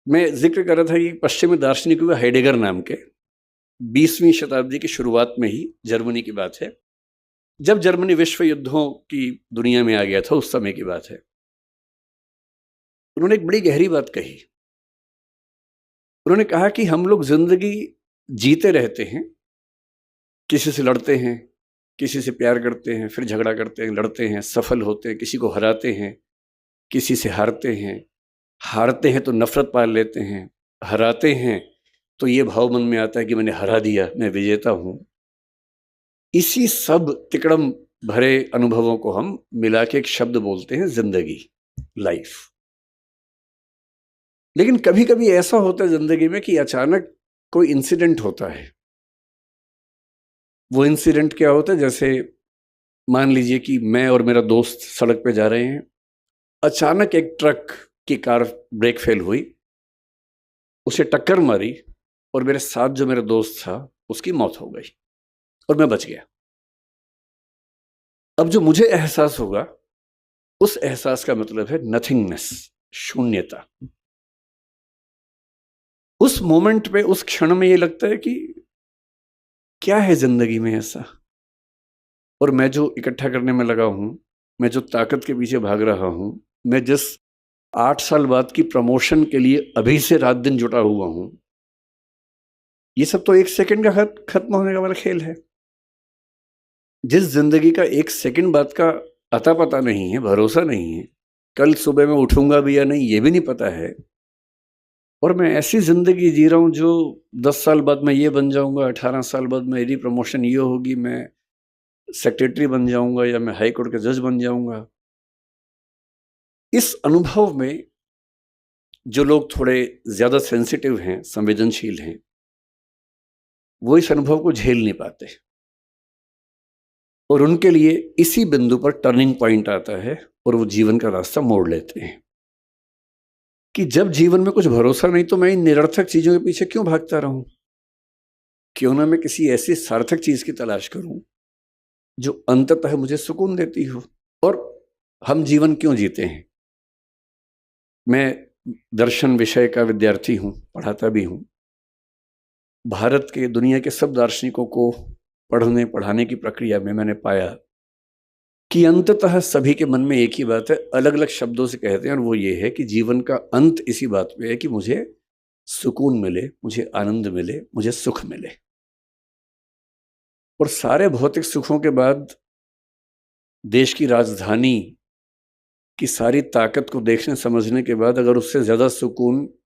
मैं ज़िक्र कर रहा था कि पश्चिमी दार्शनिक हुए हाइडेगर नाम के 20वीं शताब्दी की शुरुआत में ही जर्मनी की बात है। जब जर्मनी विश्व युद्धों की दुनिया में आ गया था, उस समय की बात है। उन्होंने एक बड़ी गहरी बात कही। उन्होंने कहा कि हम लोग ज़िंदगी जीते रहते हैं, किसी से लड़ते हैं, किसी से प्यार करते हैं, फिर झगड़ा करते हैं, लड़ते हैं, सफल होते हैं, किसी को हराते हैं, किसी से हारते हैं तो नफ़रत पाल लेते हैं, हराते हैं तो ये भाव मन में आता है कि मैंने हरा दिया, मैं विजेता हूँ। इसी सब तिकड़म भरे अनुभवों को हम मिला के एक शब्द बोलते हैं ज़िंदगी, लाइफ। लेकिन कभी-कभी ऐसा होता है ज़िंदगी में कि अचानक कोई इंसिडेंट होता है। वो इंसिडेंट क्या होता है, जैसे मान लीजिए कि मैं और मेरा दोस्त सड़क पे जा रहे हैं, अचानक एक ट्रक की कार ब्रेक फेल हुई, उसे टक्कर मारी और मेरे साथ जो मेरा दोस्त था, उसकी मौत हो गई और मैं बच गया। अब जो मुझे एहसास होगा, उस एहसास का मतलब है नथिंगनेस, शून्यता। उस मोमेंट पे, उस क्षण में ये लगता है कि क्या है ज़िंदगी में ऐसा? और मैं जो इकट्ठा करने में लगा हूँ, मैं जो ताकत के पीछे भाग रहा हूँ, मैं जिस 8 साल बाद की प्रमोशन के लिए अभी से रात-दिन जुटा हुआ हूँ, ये सब तो 1 सेकंड का खत्म होने का वाला खेल है। जिस ज़िंदगी का 1 सेकंड बाद का अता-पता नहीं है, भरोसा नहीं है, कल सुबह मैं उठूँगा भी या नहीं, ये भी नहीं पता है, और मैं ऐसी ज़िंदगी जी रहा हूँ जो 10 साल बाद मैं ये बन जाऊँगा, 18 साल बाद मेरी प्रमोशन ये होगी, मैं सेक्रेटरी बन जाऊँगा या मैं हाई कोर्ट का जज बन जाऊँगा। इस अनुभव में जो लोग थोड़े ज़्यादा सेंसिटिव हैं, संवेदनशील हैं, वो इस अनुभव को झेल नहीं पाते और उनके लिए इसी बिंदु पर टर्निंग पॉइंट आता है और वो जीवन का रास्ता मोड़ लेते हैं कि जब जीवन में कुछ भरोसा नहीं तो मैं इन निरर्थक चीज़ों के पीछे क्यों भागता रहूं? क्यों ना मैं किसी ऐसी सार्थक चीज़ की तलाश करूं जो अंततः मुझे सुकून देती हो। और हम जीवन क्यों जीते हैं? मैं दर्शन विषय का विद्यार्थी हूँ, पढ़ाता भी हूँ। भारत के, दुनिया के सब दार्शनिकों को पढ़ने पढ़ाने की प्रक्रिया में मैंने पाया कि अंततः सभी के मन में एक ही बात है, अलग-अलग शब्दों से कहते हैं, और वो ये है कि जीवन का अंत इसी बात पे है कि मुझे सुकून मिले, मुझे आनंद मिले, मुझे सुख मिले। और सारे भौतिक सुखों के बाद देश की राजधानी की सारी ताकत को देखने समझने के बाद अगर उससे ज़्यादा सुकून